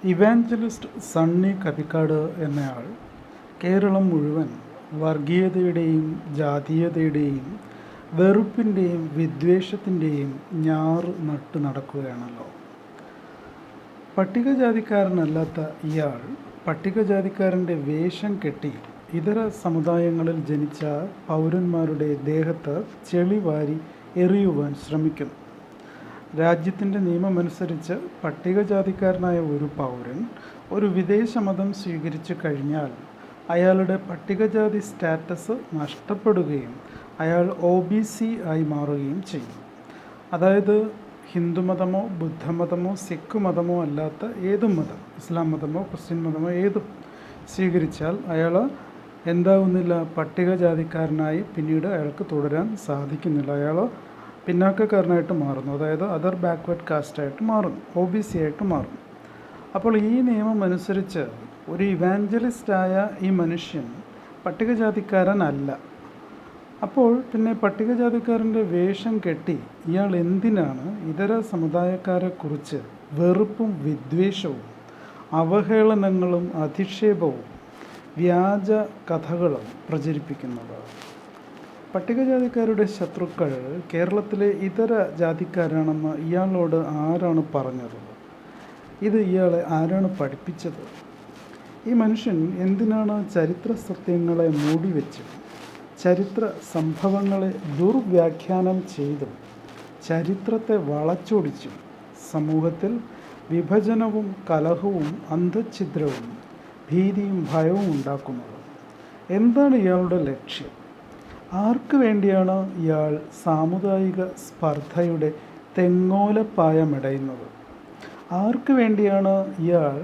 Evangelist Sunny Kavikkad എന്നയാൾ കേരളം മുഴുവൻ വർഗീയതയുടെയും ജാതീയതയുടെയും വെറുപ്പിൻ്റെയും വിദ്വേഷത്തിൻ്റെയും ഞാറ് നട്ടു നടക്കുകയാണല്ലോ. പട്ടികജാതിക്കാരനല്ലാത്ത ഇയാൾ പട്ടികജാതിക്കാരൻ്റെ വേഷം കെട്ടി ഇതര സമുദായങ്ങളിൽ ജനിച്ച പൗരന്മാരുടെ ദേഹത്ത് ചെളി വാരി എറിയുവാൻ ശ്രമിക്കുന്നു. രാജ്യത്തിൻ്റെ നിയമമനുസരിച്ച് പട്ടികജാതിക്കാരനായ ഒരു പൗരൻ ഒരു വിദേശ മതം സ്വീകരിച്ചു കഴിഞ്ഞാൽ അയാളുടെ പട്ടികജാതി സ്റ്റാറ്റസ് നഷ്ടപ്പെടുകയും അയാൾ OBC ആയി മാറുകയും ചെയ്യും. അതായത് ഹിന്ദുമതമോ ബുദ്ധമതമോ സിഖ് മതമോ അല്ലാത്ത ഏതും മതം, ഇസ്ലാം മതമോ ക്രിസ്ത്യൻ മതമോ ഏതും സ്വീകരിച്ചാൽ അയാൾ എന്താകുന്നില്ല, പട്ടികജാതിക്കാരനായി പിന്നീട് അയാൾക്ക് തുടരാൻ സാധിക്കുന്നില്ല. അയാൾ പിന്നാക്കക്കാരനായിട്ട് മാറുന്നു, അതായത് അതർ ബാക്ക്വേർഡ് കാസ്റ്റായിട്ട് മാറുന്നു, OBC ആയിട്ട് മാറുന്നു. അപ്പോൾ ഈ നിയമം അനുസരിച്ച് ഒരു ഇവാഞ്ചലിസ്റ്റായ ഈ മനുഷ്യൻ പട്ടികജാതിക്കാരനല്ല. അപ്പോൾ പിന്നെ പട്ടികജാതിക്കാരൻ്റെ വേഷം കെട്ടി ഇയാൾ എന്തിനാണ് ഇതര സമുദായക്കാരെക്കുറിച്ച് വെറുപ്പും വിദ്വേഷവും അവഹേളനങ്ങളും അധിക്ഷേപവും വ്യാജ കഥകളും പ്രചരിപ്പിക്കുന്നത്? പട്ടികജാതിക്കാരുടെ ശത്രുക്കൾ കേരളത്തിലെ ഇതര ജാതിക്കാരാണെന്ന് ഇയാളോട് ആരാണ് പറഞ്ഞത്? ഇത് ഇയാളെ ആരാണ് പഠിപ്പിച്ചത്? ഈ മനുഷ്യൻ എന്തിനാണ് ചരിത്ര സത്യങ്ങളെ മൂടിവെച്ച് ചരിത്ര സംഭവങ്ങളെ ദുർവ്യാഖ്യാനം ചെയ്തും ചരിത്രത്തെ വളച്ചൊടിച്ചും സമൂഹത്തിൽ വിഭജനവും കലഹവും അന്തഛിദ്രവും ഭീതിയും ഭയവും ഉണ്ടാക്കുന്നത്? എന്താണ് ഇയാളുടെ ലക്ഷ്യം? ആർക്ക് വേണ്ടിയാണ് ഇയാൾ സാമുദായിക സ്പർദ്ധയുടെ തെങ്ങോലപ്പായമിടയുന്നത്? ആർക്ക് വേണ്ടിയാണ് ഇയാൾ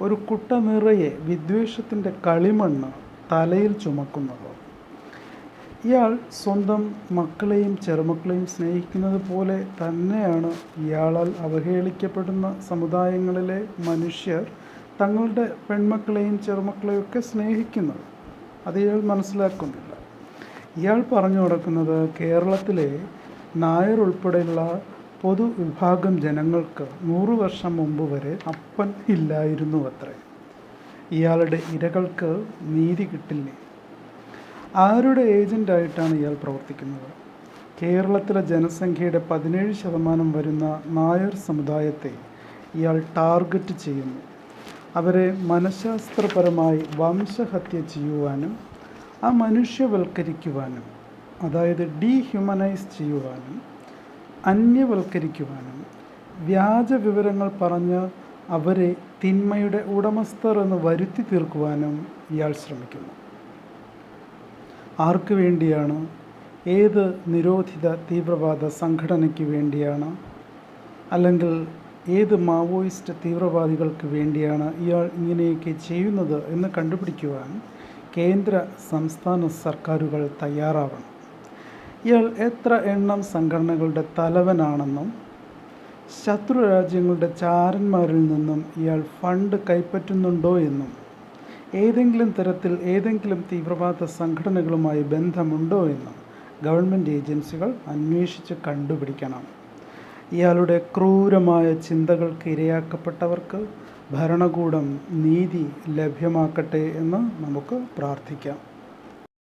ഒരു കുട്ട നിറയെ വിദ്വേഷത്തിൻ്റെ കളിമണ്ണ് തലയിൽ ചുമക്കുന്നത്? ഇയാൾ സ്വന്തം മക്കളെയും ചെറുമക്കളെയും സ്നേഹിക്കുന്നത് പോലെ തന്നെയാണ് ഇയാളാൽ അവഹേളിക്കപ്പെടുന്ന സമുദായങ്ങളിലെ മനുഷ്യർ തങ്ങളുടെ പെൺമക്കളെയും ചെറുമക്കളെയും ഒക്കെ സ്നേഹിക്കുന്നത്. അത് ഇയാൾ മനസ്സിലാക്കുന്നില്ല. ഇയാൾ പറഞ്ഞു നടക്കുന്നത് കേരളത്തിലെ നായർ ഉൾപ്പെടെയുള്ള പൊതുവിഭാഗം ജനങ്ങൾക്ക് 100 വർഷം മുമ്പ് വരെ അപ്പൻ ഇല്ലായിരുന്നു അത്രേ. ഇയാളുടെ ഇരകൾക്ക് നീതി കിട്ടില്ലേ? ആരുടെ ഏജൻ്റായിട്ടാണ് ഇയാൾ പ്രവർത്തിക്കുന്നത്? കേരളത്തിലെ ജനസംഖ്യയുടെ 17% വരുന്ന നായർ സമുദായത്തെ ഇയാൾ ടാർഗറ്റ് ചെയ്യുന്നു. അവരെ മനഃശാസ്ത്രപരമായി വംശഹത്യ ചെയ്യുവാനും അമനുഷ്യവൽക്കരിക്കുവാനും, അതായത് ഡീഹ്യൂമനൈസ് ചെയ്യുവാനും അന്യവൽക്കരിക്കുവാനും വ്യാജ വിവരങ്ങൾ പറഞ്ഞ് അവരെ തിന്മയുടെ ഉടമസ്ഥർ എന്ന് വരുത്തി തീർക്കുവാനും ഇയാൾ ശ്രമിക്കുന്നു. ആർക്ക് വേണ്ടിയാണ്? ഏത് നിരോധിത തീവ്രവാദ സംഘടനയ്ക്ക് വേണ്ടിയാണ്? അല്ലെങ്കിൽ ഏത് മാവോയിസ്റ്റ് തീവ്രവാദികൾക്ക് വേണ്ടിയാണ് ഇയാൾ ഇങ്ങനെയൊക്കെ ചെയ്യുന്നത് എന്ന് കണ്ടുപിടിക്കുവാൻ കേന്ദ്ര സംസ്ഥാന സർക്കാരുകൾ തയ്യാറാവണം. ഇയാൾ എത്ര എണ്ണം സംഘടനകളുടെ തലവനാണെന്നും ശത്രു രാജ്യങ്ങളുടെ ചാരന്മാരിൽ നിന്നും ഇയാൾ ഫണ്ട് കൈപ്പറ്റുന്നുണ്ടോ എന്നും ഏതെങ്കിലും തരത്തിൽ ഏതെങ്കിലും തീവ്രവാദ സംഘടനകളുമായി ബന്ധമുണ്ടോ എന്നും ഗവൺമെൻറ് ഏജൻസികൾ അന്വേഷിച്ച് കണ്ടുപിടിക്കണം. ഇയാളുടെ ക്രൂരമായ ചിന്തകൾക്ക് ഇരയാക്കപ്പെട്ടവർക്ക് ഭരണകൂടം നീതി ലഭ്യമാക്കട്ടെ എന്ന് നമുക്ക് പ്രാർത്ഥിക്കാം.